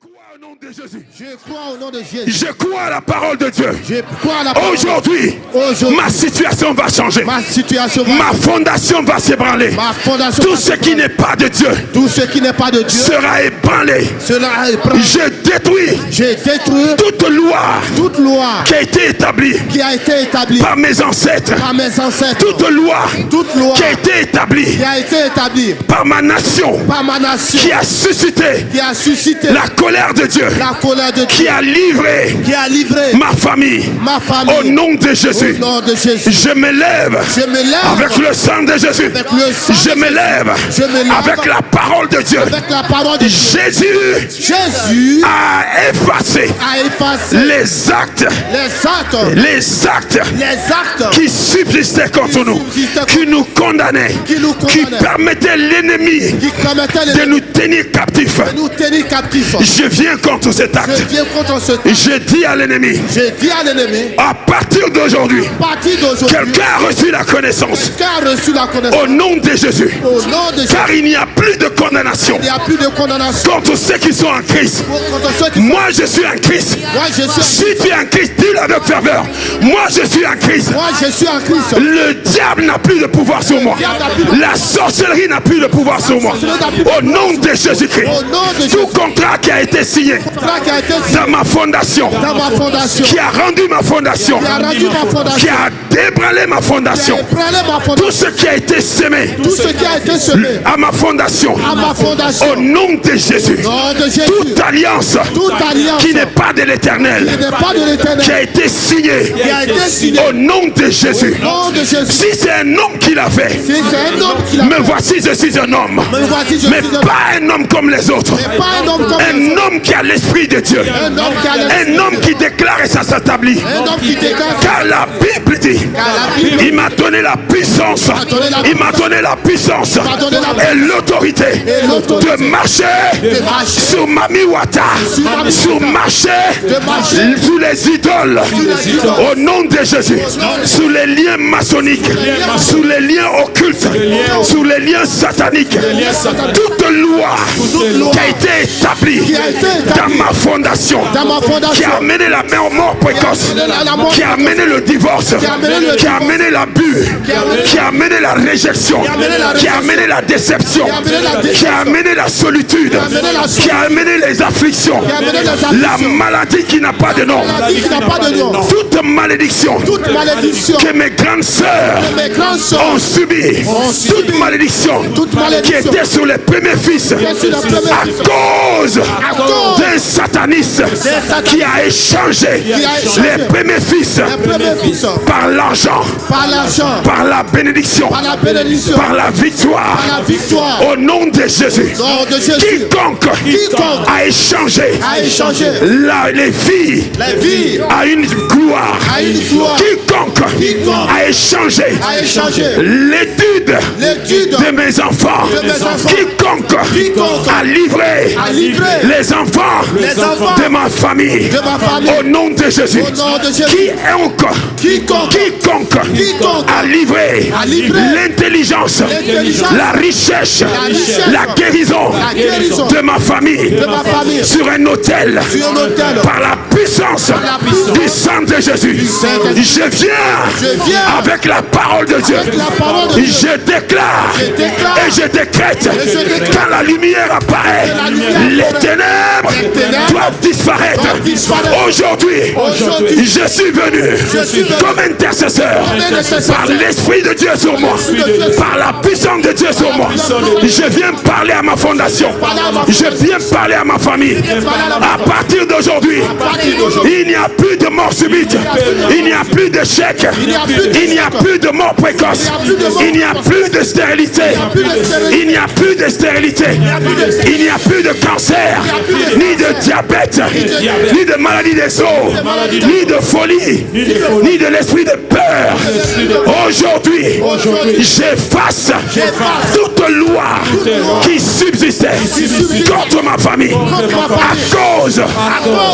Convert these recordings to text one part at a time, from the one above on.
crois au nom de Jésus. Je crois au nom de Jésus. Je crois à la parole de Dieu. Je crois à la parole. Aujourd'hui, ma situation va changer. Ma situation va Ma fondation va s'ébranler. Ma fondation Tout ce qui n'est pas de Dieu, tout ce qui n'est pas de Dieu sera ébranlé. sera ébranlé. Je détruis toute loi qui a été établie par mes ancêtres. Toute loi qui a été établie par ma nation, qui a suscité la colère de Dieu, qui a livré ma famille. Au nom de Jésus, je me lève avec le sang de Jésus. Je me lève avec la parole de Dieu. Jésus a effacé les actes qui subsistaient contre nous, qui nous condamnaient, qui permettaient l'ennemi de nous tenir captifs. Je viens contre cet acte. Je dis à l'ennemi, à partir d'aujourd'hui, quelqu'un a reçu la connaissance. Au nom de Jésus. Car il n'y a plus de condamnation contre ceux qui sont en Christ. Moi je suis en Christ. Si tu es en Christ, dis-le avec ferveur. Moi je suis en Christ. Le diable n'a plus de pouvoir sur moi. La sorcellerie n'a plus de pouvoir sur moi. Au nom de Jésus-Christ. Tout contrat qui a été signé dans ma fondation, qui a rendu ma fondation, qui a débranlé ma fondation, tout ce qui a été semé à ma fondation, au nom de Jésus, toute alliance qui n'est pas de l'Éternel, qui a été signée au nom de Jésus. Si c'est un homme qui l'a fait, me voici, je suis un homme, mais pas un homme comme les autres. Un homme qui a l'esprit de Dieu, un homme qui déclare et ça s'établit. Car la Bible dit, il m'a donné la puissance, il m'a donné la puissance et l'autorité de marcher sur Mamiwata, sur marcher sous les idoles, au nom de Jésus, sous les liens maçonniques, sous les liens occultes, sous les liens sataniques. Toute loi qui a été établie dans ma fondation, qui a amené la mort précoce, qui a amené le divorce, qui a amené l'abus, qui a amené la réjection, qui a amené la déception, qui a amené la solitude, qui a amené les afflictions, la maladie qui n'a pas de nom, toute malédiction que mes grandes sœurs ont subi, toute malédiction qui était sur les premiers fils à cause d'un sataniste qui a échangé les premiers fils par l'argent, par la bénédiction, par la victoire. Au nom de Jésus, quiconque a échangé les filles à une gloire, quiconque a échangé l'étude de mes enfants, quiconque a livré les enfants de ma famille, au nom de Jésus, quiconque a livré l'intelligence, la richesse, la guérison de ma famille sur un autel par la puissance du sang de Jésus. Je viens avec la parole de Dieu. Je déclare et je décrète, quand la lumière apparaît, les ténèbres doivent disparaître. Aujourd'hui, je suis venu comme intercesseur par l'Esprit de Dieu sur moi, par la puissance de Dieu sur moi. Je viens parler à ma fondation, je viens parler à ma famille. À partir d'aujourd'hui, il n'y a plus de mort subite, il n'y a plus d'échec, il n'y a plus de mort précoce, il n'y a plus de stérilité, il n'y a plus de stérilité, il n'y a plus de cancer, ni de diabète, ni de maladie des os, ni de folie, ni de l'esprit de peur. Aujourd'hui, j'efface toute loi qui subsistait contre ma famille à cause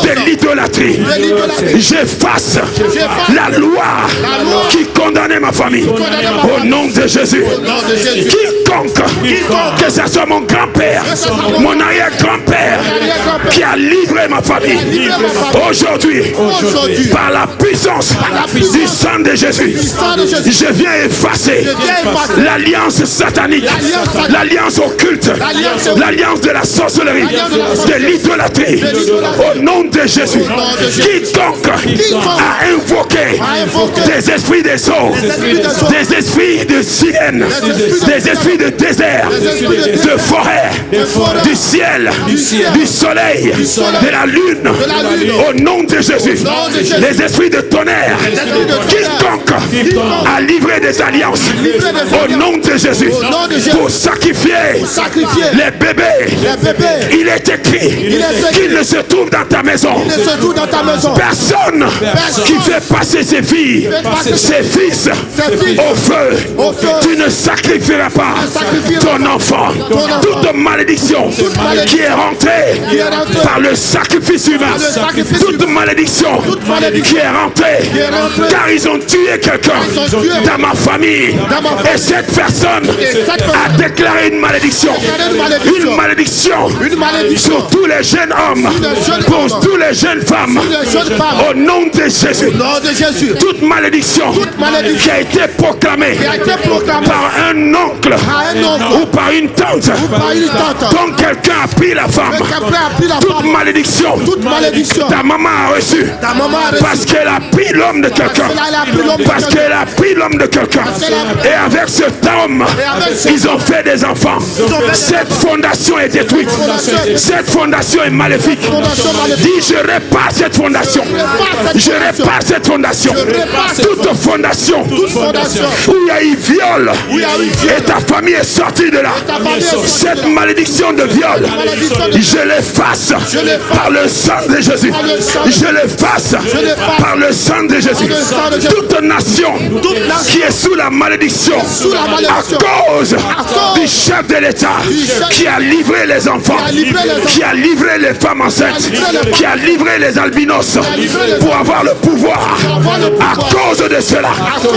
de l'idolâtrie, j'efface la loi qui condamnait ma famille. Au nom de Jésus. Quiconque, que ce soit mon grand-père, mon arrière-grand-père, qui a livré ma famille, aujourd'hui, par la puissance du sang de Jésus, je viens effacer l'alliance satanique, l'alliance occulte, l'alliance de la sorcellerie, de l'idolâtrie. Au nom de Jésus, quiconque a invoqué des esprits des eaux, des esprits de sirènes, des esprits de désert, de forêt, du ciel, du soleil, de la lune, au nom de Jésus, les esprits de tonnerre, quiconque a livré des alliances au nom de Jésus pour sacrifier les bébés, il est écrit qu'il ne se trouve dans ta maison personne qui fait passer ses filles, ses fils au feu. Tu ne sacrifieras pas ton enfant. Toute malédiction qui est rentrée par le sacrifice humain, toute malédiction qui est rentrée car ils ont tué quelqu'un dans ma famille, et cette personne a déclaré une malédiction sur tous les jeunes hommes, pour tous les jeunes femmes, au nom de Jésus. Toute malédiction qui a été proclamée par un oncle ou par une tante dont quelqu'un a pris la femme, toute malédiction ta maman a reçu parce qu'elle a pris l'homme de quelqu'un, parce qu'elle a pris l'homme de quelqu'un, et avec cet homme ils ont fait des enfants. Cette fondation est détruite, cette fondation est maléfique. Dis, je répare cette fondation, je répare cette fondation. Toute fondation où il y a eu viol et ta famille est sortie de là, cette malédiction de viol, je l'efface par le sang de Jésus, je l'efface par le sang de Jésus. Toute nation qui est sous la malédiction à cause du chef de l'État qui a livré les enfants, qui a livré les femmes enceintes, qui a livré les albinos pour avoir le pouvoir, à cause de cela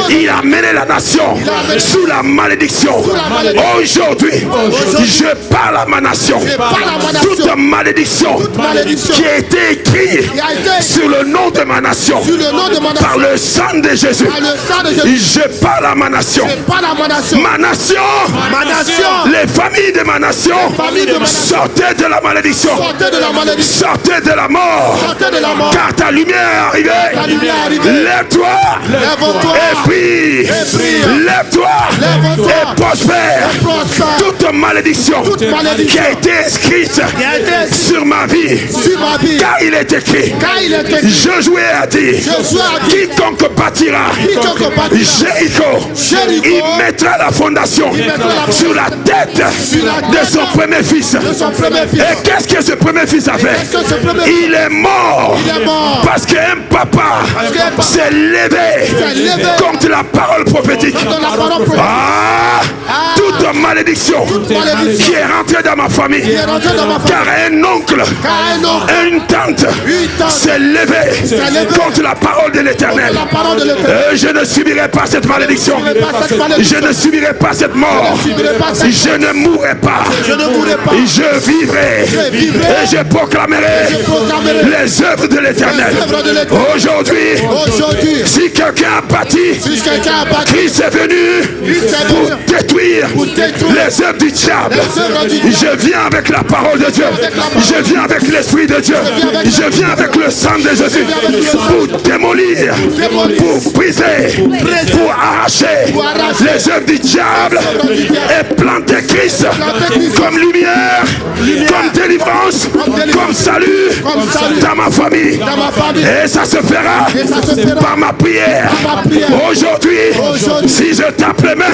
il a mené la nation sous la malédiction. Aujourd'hui je parle à ma nation. Toute malédiction qui a été écrite sur le nom de ma nation par le sang de Jésus, je parle à ma nation. Ma nation, les familles de ma nation, sortez de la malédiction, sortez de la mort, car ta lumière est arrivée. Lève-toi et prie, lève-toi et prospère. Toute malédiction qui a été inscrite sur ma vie, car il est écrit, Josué a dit, quiconque bâtira Jéricho, il mettra la fondation sur la tête de son premier fils. Et qu'est-ce que ce premier fils a fait? Il est mort parce qu'un papa s'est levé contre la parole prophétique. Toute malédiction qui est rentrée dans ma famille, car un oncle, une tante s'est levé contre la parole de l'Éternel. Je ne subirai pas cette malédiction, je ne subirai pas cette mort, je ne mourrai pas, je vivrai et je proclamerai les œuvres de l'Éternel. Aujourd'hui, si quelqu'un a bâti, Christ est venu pour détruire les œuvres du diable. Je viens avec la parole de Dieu, je viens avec l'Esprit de Dieu, je viens avec le sang de Jésus pour démolir, pour briser, pour arracher les œuvres du diable et planter Christ comme lumière, comme délivrance, comme salut dans ma famille. Et ça se fera par ma prière. Aujourd'hui, si je tape les mains,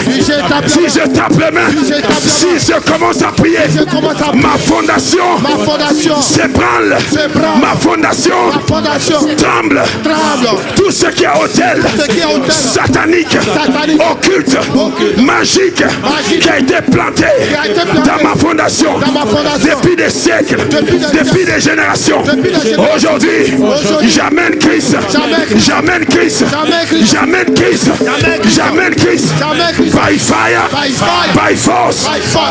si je tape les mains, si je commence à prier, ma fondation s'ébranle, ma fondation tremble. Tout ce qui est hôtel satanique, occulte, magique, qui a été planté dans ma fondation depuis des siècles, depuis des générations. Aujourd'hui, j'amène Christ, j'amène Christ, j'amène Christ, j'amène Christ. By fire, by force,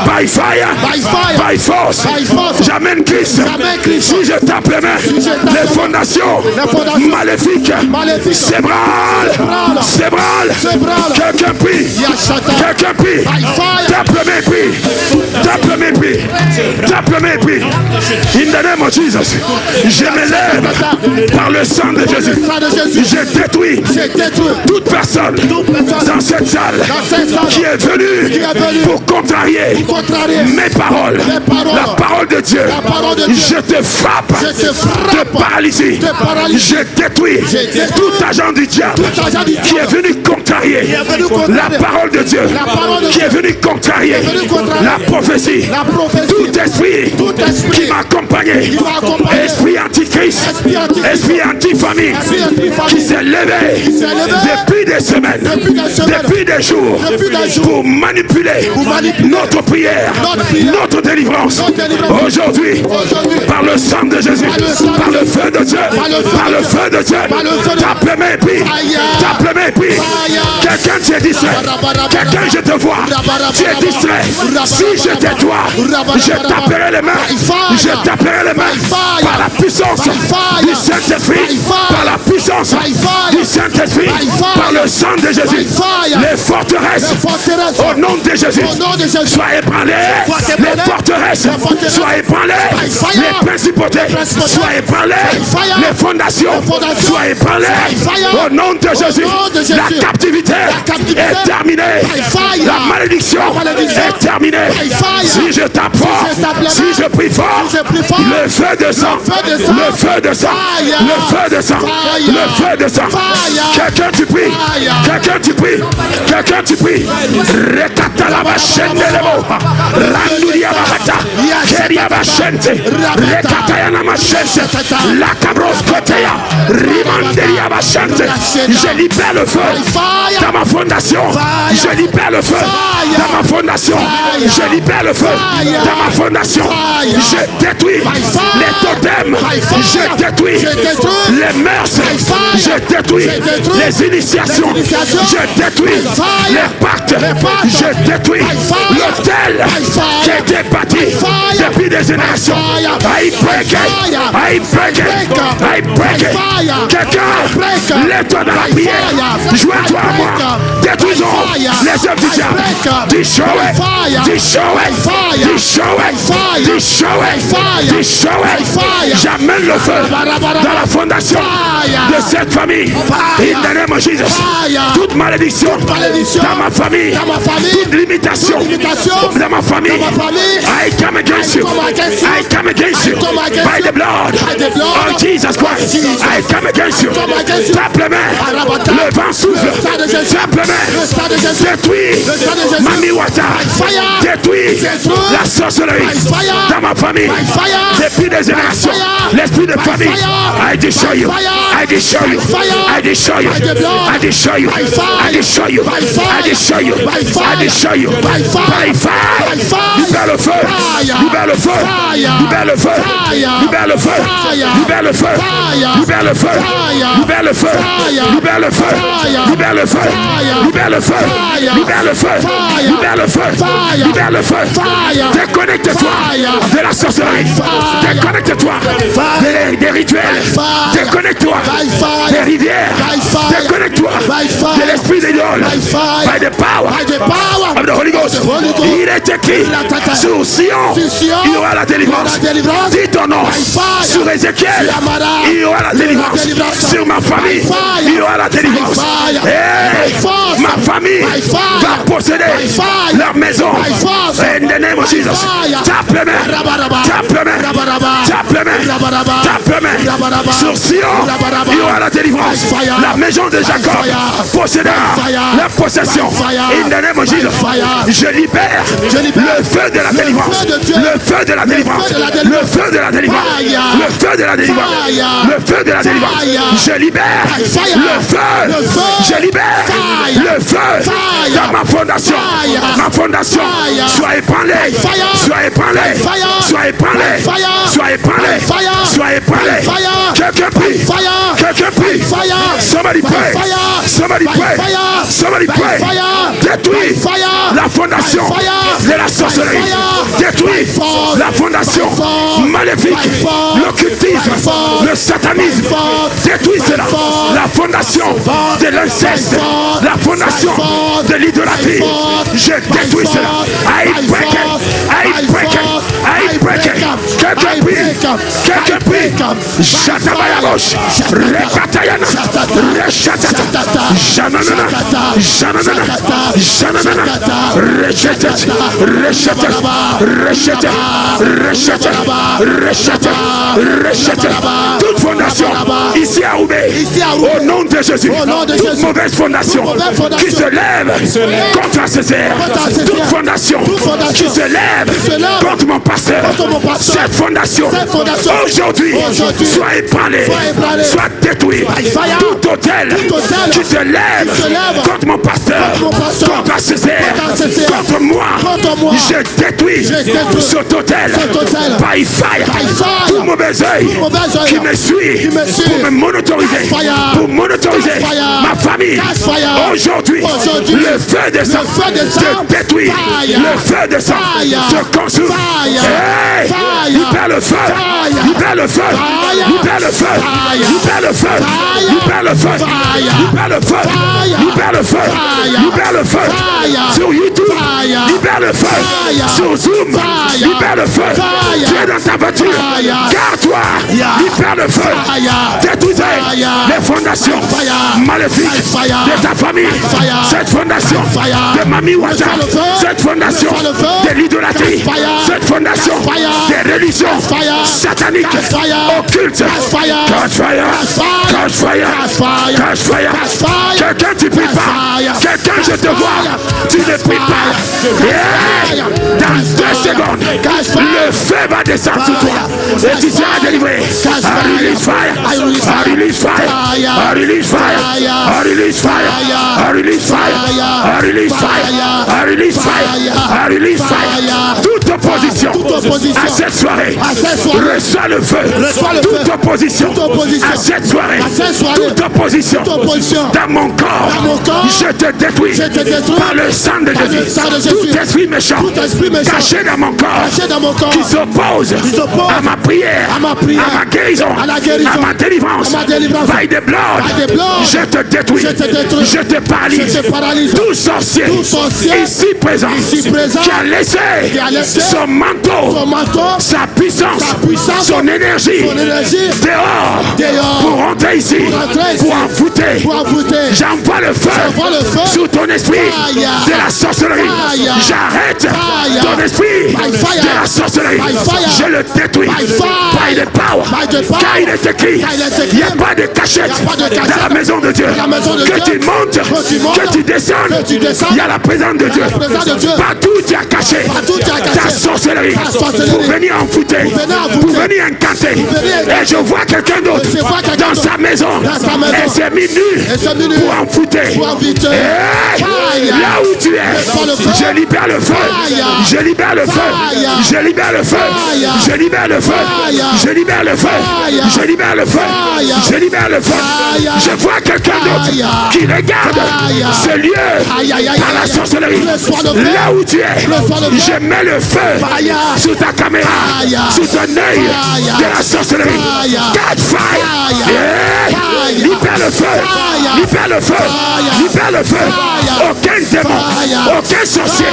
by fire, by force. J'amène Christ. Si je tape les mains, les fondations maléfiques s'ébranlent. Quelqu'un prie. Quelqu'un prie. Tape le main, prie. Tape le main, prie. Tape le main, prie. In the name of Jesus. Je me lève par le sang de Jésus. Je détruis toute personne dans cette salle qui est venue pour contrarier mes paroles. La parole de Dieu. Je te frappe de paralysie. Je détruis tout agent du diable qui est venu contrarier la parole de Dieu, qui est venu contrarier la prophétie. Tout esprit qui m'a accompagné, esprit antichrist, esprit anti-famille, qui s'est levé depuis des semaines, depuis des jours, pour manipuler notre prière, notre délivrance. Aujourd'hui, par le sang de Jésus, par le feu de Dieu, par le feu de Dieu, tape les mains, prie, tape les mains, prie. Quelqu'un tu es distrait, quelqu'un je te vois, tu es distrait. Si j'étais toi, je taperai les mains, je taperai les mains par la puissance du Saint-Esprit, par la puissance du Saint-Esprit, par le sang de Jésus. Les forteresses, au nom de Jésus, soient ébranlées. Les forteresses soient ébranlées. Les principautés soient ébranlées. Les fondations soient ébranlées. Au nom de Jésus, la captivité est terminée. La malédiction est terminée. Si je tape fort, si je prie fort, le feu de sang, le feu de sang, le feu de sang, le feu de sang. Quelqu'un tu pries, quelqu'un tu pries, quelqu'un tu pries. Rekata la bachende lebo, randuria bahata, keria bachente, rekata ya na machente, la cabros koteya, rimanderia bachente. Je libère le feu dans ma fondation. Je libère le feu dans ma fondation. Je libère le feu dans ma fondation. Je détruis les totems. Je détruis les mœurs. Je détruis les initiations. Je détruis les pactes. Je détruis l'hôtel qui a été bâti depuis des générations. I break it. I break it. I break it. Quelqu'un, lève-toi dans la prière. Joins-toi à moi. Détruisons les œuvres du diable. Destroy it. Destroy it. Destroy it. Destroy it. Destroy it. J'amène le feu dans la fondation de cette famille. In the name of Jesus. Toute malédiction dans ma famille, toute limitation dans ma famille, I come against you. I come against you by the blood of Jesus Christ. I come against you. Tape les mains. Le vent souffle. Tape les mains. Détruis Mami Wata. Détruis la sorcellerie dans ma famille depuis des générations. L'esprit de famille. I destroy you. I destroy you. I destroy you. I destroy you. I destroy you. I destroy you. I destroy you. By fire. Libère le feu. Libère le feu. Libère le feu. Libère le feu. Libère le feu. Libère le feu. Libère le feu. Libère le feu. Libère le feu. Libère le feu. Libère le feu. Libère le feu. Libère le feu. Déconnecte-toi de la sorcellerie. Déconnecte-toi des rituels. Déconnecte-toi des rivières. Déconnecte-toi de l'esprit d'idole. By the power of the Holy Ghost. Il est écrit sur Sion, il y aura la délivrance. Dis ton nom. Sur Ézéchiel, il y aura la délivrance. Sur ma famille, il y aura la délivrance. Et ma famille va posséder leur maison. In the name of Jesus. Tape les mains. Tape les mains. Tape les mains. Tape les mains. Sur Sion, il y aura la délivrance. La maison de Jacob possédera la possession. In the name of Jesus. Je libère le feu de la délivrance. Le feu de la délivrance. Le feu de la délivrance. Le feu de la délivrance. Le feu de la délivrance. Je libère le feu. Je libère le feu dans ma fondation. Ma fondation soit ébranlée. Soit ébranlée. Soit ébranlée. Soit ébranlée. Soit ébranlée. Quelqu'un prie. Quelqu'un prie. Somebody pray. Somebody pray. Somebody pray. Détruis la fondation de la sorcellerie. Détruis la fondation maléfique. L'occultisme. Le satanisme. Détruis cela. La fondation de l'inceste. La fondation de l'idolâtrie. Je détruis cela. I break it. I break it. I break it. Quelqu'un prie. Quelqu'un prie. Jatabayabosh. Rekatayana. Reshatata. Jananana. Jananana. Jananana. Rechete. Rechete. Rechete. Rechete. Rechete. Rechete. Toute fondation ici à Roubaix, au nom de Jésus, toute mauvaise fondation qui se lève contre Césaire, toute fondation qui se lève contre mon pasteur, cette fondation aujourd'hui soit ébranlée, soit détruite. Tout hôtel qui se lève contre mon pasteur, contre Césaire, contre moi, je détruis cet hôtel by fire. Tout mauvais œil qui me suit pour me monotoriser, ma famille. Aujourd'hui, le feu de sang te détruit. Le feu de sang te consume. Libère le feu. Libère le feu. Libère le feu. Libère le feu. Libère le feu. Libère le feu. Libère le feu. Libère le feu. Sur YouTube, libère le feu. Sur Zoom, libère le feu. Tu es dans ta voiture. Garde-toi. Libère le feu. Détruisez les fondations maléfiques de ta famille. Cette fondation de Mami Wata. Cette fondation de l'idolâtrie. Cette fondation des religions sataniques, occultes. Catch fire. Catch fire. Catch fire. Quelqu'un tu pries pas. Quelqu'un je te vois. Tu ne pries pas. Yeah. Dans 2 secondes, le feu va descendre sur toi. Et tu seras délivré. I release fire. I release fire. I release fire. I release fire. I release fire. I release fire. I release fire. I release fire. Toute opposition à cette soirée reçoit le feu. Toute opposition à cette soirée. Toute opposition dans mon corps. Je te détruis par le sang de Jésus. Tout esprit méchant caché dans mon corps qui s'oppose à ma prière, à ma guérison, à ma délivrance. By the blood, je te détruis, je te paralyse. Tout sorcier ici présent qui a laissé son manteau, sa puissance, son énergie dehors pour rentrer ici, pour envoûter. J'envoie le feu sur ton esprit de la sorcellerie. J'arrête ton esprit de la sorcellerie. Je le détruis by the power. Car il est écrit, il n'y a pas de cachette dans la maison de Dieu. Que tu montes, que tu descendes, il y a la présence de Dieu. Partout tu as caché ta sorcellerie pour venir envoûter, pour venir incanter. Et je vois quelqu'un d'autre dans sa maison. Et c'est minuit pour envoûter. Là où tu es, je libère le feu. Je libère le feu. Je libère le feu. Je libère le feu. Je libère le feu. Je libère le feu. Je libère le feu. Je vois quelqu'un d'autre qui regarde ce lieu par la sorcellerie. Là où tu es, je mets le feu sous ta caméra, sous ton œil de la sorcellerie. Catch fire. Libère le feu. Libère le feu. Libère le feu. Aucun démon, aucun sorcier,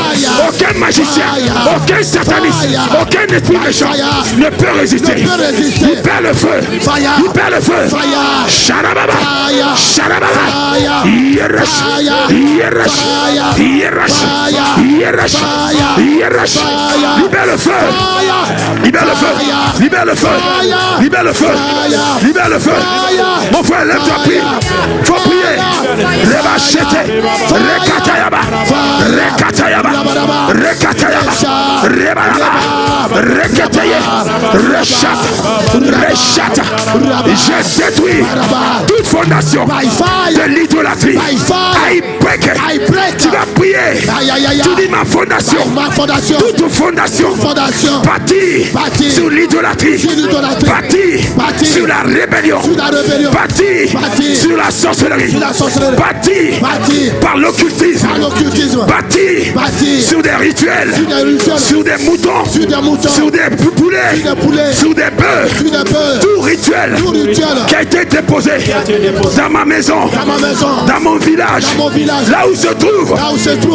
aucun magicien, aucun sataniste, aucun esprit méchant ne peut résister. Libère le feu. Libère le feu. Sharababa. Sharababa. Yeresh. Yeresh. Yeresh. Yeresh. Yeresh. Libère le feu. Libère le feu. Libère le feu. Libère le feu. Libère le feu. Mon frère, lève-toi, prie. Faut prier. Rebachete, Rekatayaba, Rekatayaba, Rekatayaba, Rebalaba, Rekataye, Rechata, Rechata. Je détruis toute fondation de l'idolâtrie. I break it. Tu vas prier. Tu dis ma fondation. Toute fondation bâtie sur l'idolâtrie, bâtie sur la rébellion, bâtie sur la sorcellerie, bâtie par l'occultisme, bâtie sur des rituels, sur des moutons, sur des poulets, sur des bœufs, tout rituel qui a été déposé dans ma maison, dans mon village, là où se trouve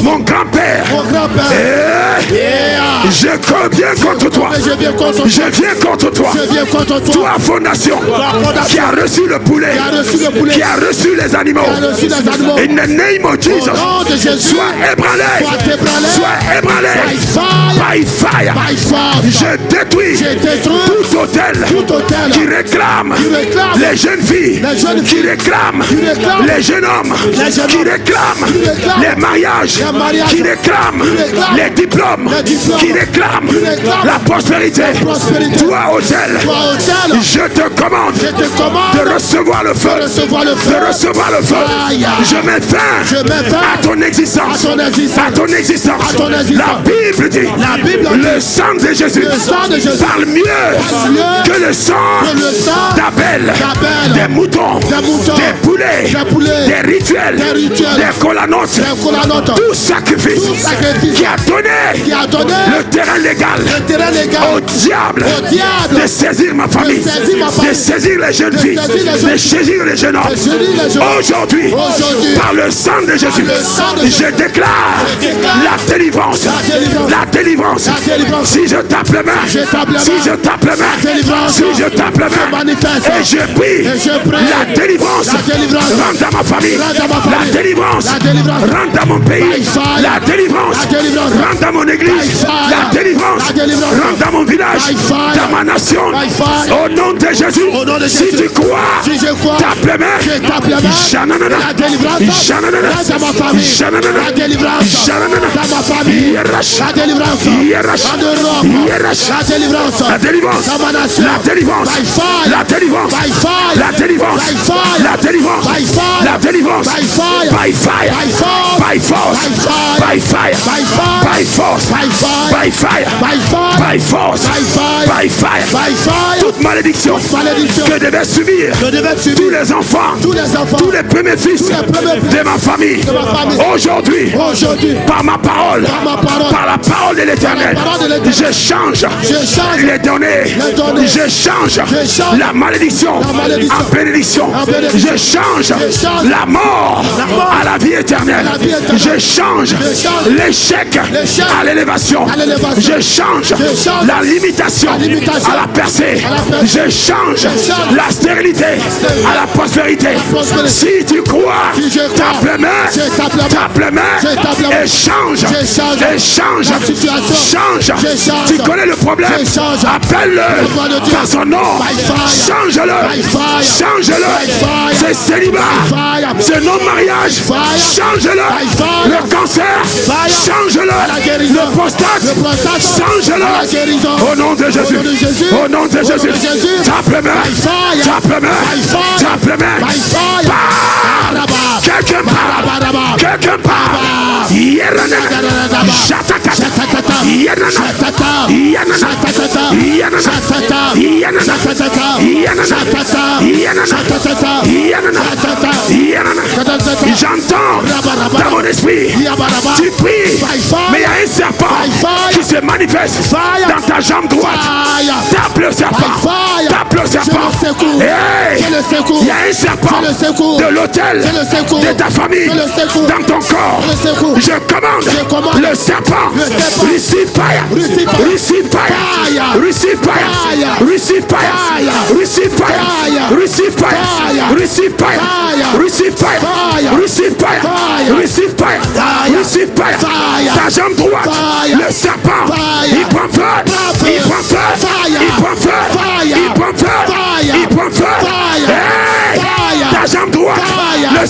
mon grand-père. Je viens contre toi. Je viens contre toi. Toi, fondation, qui a reçu le poulet, qui a reçu les animaux. In the name of Jesus, sois ébranlé. Sois ébranlé. By fire. Je détruis tout hôtel qui réclame les jeunes filles, qui réclame les jeunes hommes, qui réclame les mariages, qui réclame les diplômes, qui réclame la prospérité. Toi, hôtel, je te commande de recevoir le feu, de recevoir le feu. Je mets fin à ton existence, à ton existence. La Bible dit, le sang de Jésus parle mieux que le sang d'Abel, des moutons, des poulets, des rituels, des colanotes, tout sacrifice qui a donné le terrain légal au diable de saisir ma famille, de saisir les jeunes filles, de saisir les jeunes hommes. Aujourd'hui, par le sang de Jésus, je déclare la délivrance, la délivrance. Si je tape les mains, si je tape les mains, si je tape les mains, et je prie la délivrance, rentre dans ma famille, la délivrance, rentre dans mon pays, la délivrance, rentre dans mon église, la délivrance, rentre dans mon village, dans ma nation. Au nom de Jésus, si tu crois, tape les mains. Jananana, Jananana, Jananana, Jananana, Yerash, Yerash, Yerash, la délivrance, la délivrance, la délivrance, la délivrance, la délivrance, la délivrance, la délivrance, by fire, by force, by fire, by force, by fire, by force, by fire. Toute malédiction que devaient subir tous les enfants, tous les premiers fils de ma famille, aujourd'hui, par ma parole, par la parole de l'Éternel, je change les données, je change la malédiction en bénédiction, je change la mort à la vie éternelle, je change l'échec à l'élévation, je change la limitation à la percée, je change la stérilité à la prospérité. Si tu crois, tape les mains, et change, change. Tu connais le problème, appelle-le par son nom, change-le, c'est célibat, c'est non-mariage, change-le, le cancer, change-le, le prostate, change-le, au nom de Jésus, au nom de Jésus, tape les mains, quelqu'un part, Yerana, Shatakata, Yanana, j'entends dans mon esprit, tu pries, mais il y a un serpent qui se manifeste dans ta jambe droite. Tape le serpent, hey, il y a un serpent de l'autel de ta famille dans ton corps. Je commande le serpent, receive fire, receive fire, receive fire, receive fire, receive fire, receive fire, receive fire, receive fire, receive fire, receive fire, receive fire. Ta jambe droite, le serpent, il prend feu, il prend feu, il prend feu, il prend feu, il prend feu. Hey, ta jambe droite, le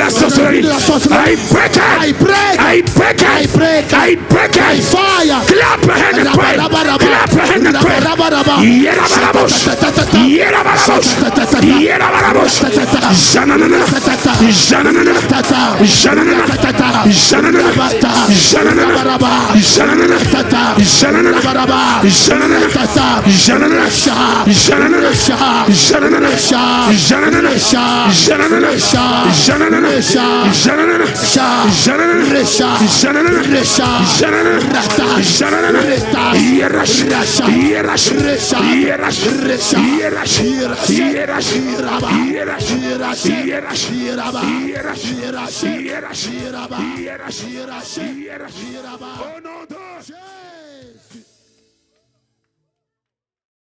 la sorcellerie. I break it. I break. I break I it. break. I break it. Fire. Clap your hand and pray. Clap your hand and pray. Yerabarabosh. Yerabarabosh. Yerabarabosh. Jananana. Jananana. Jananana. Jananana. Jananana. Oh non,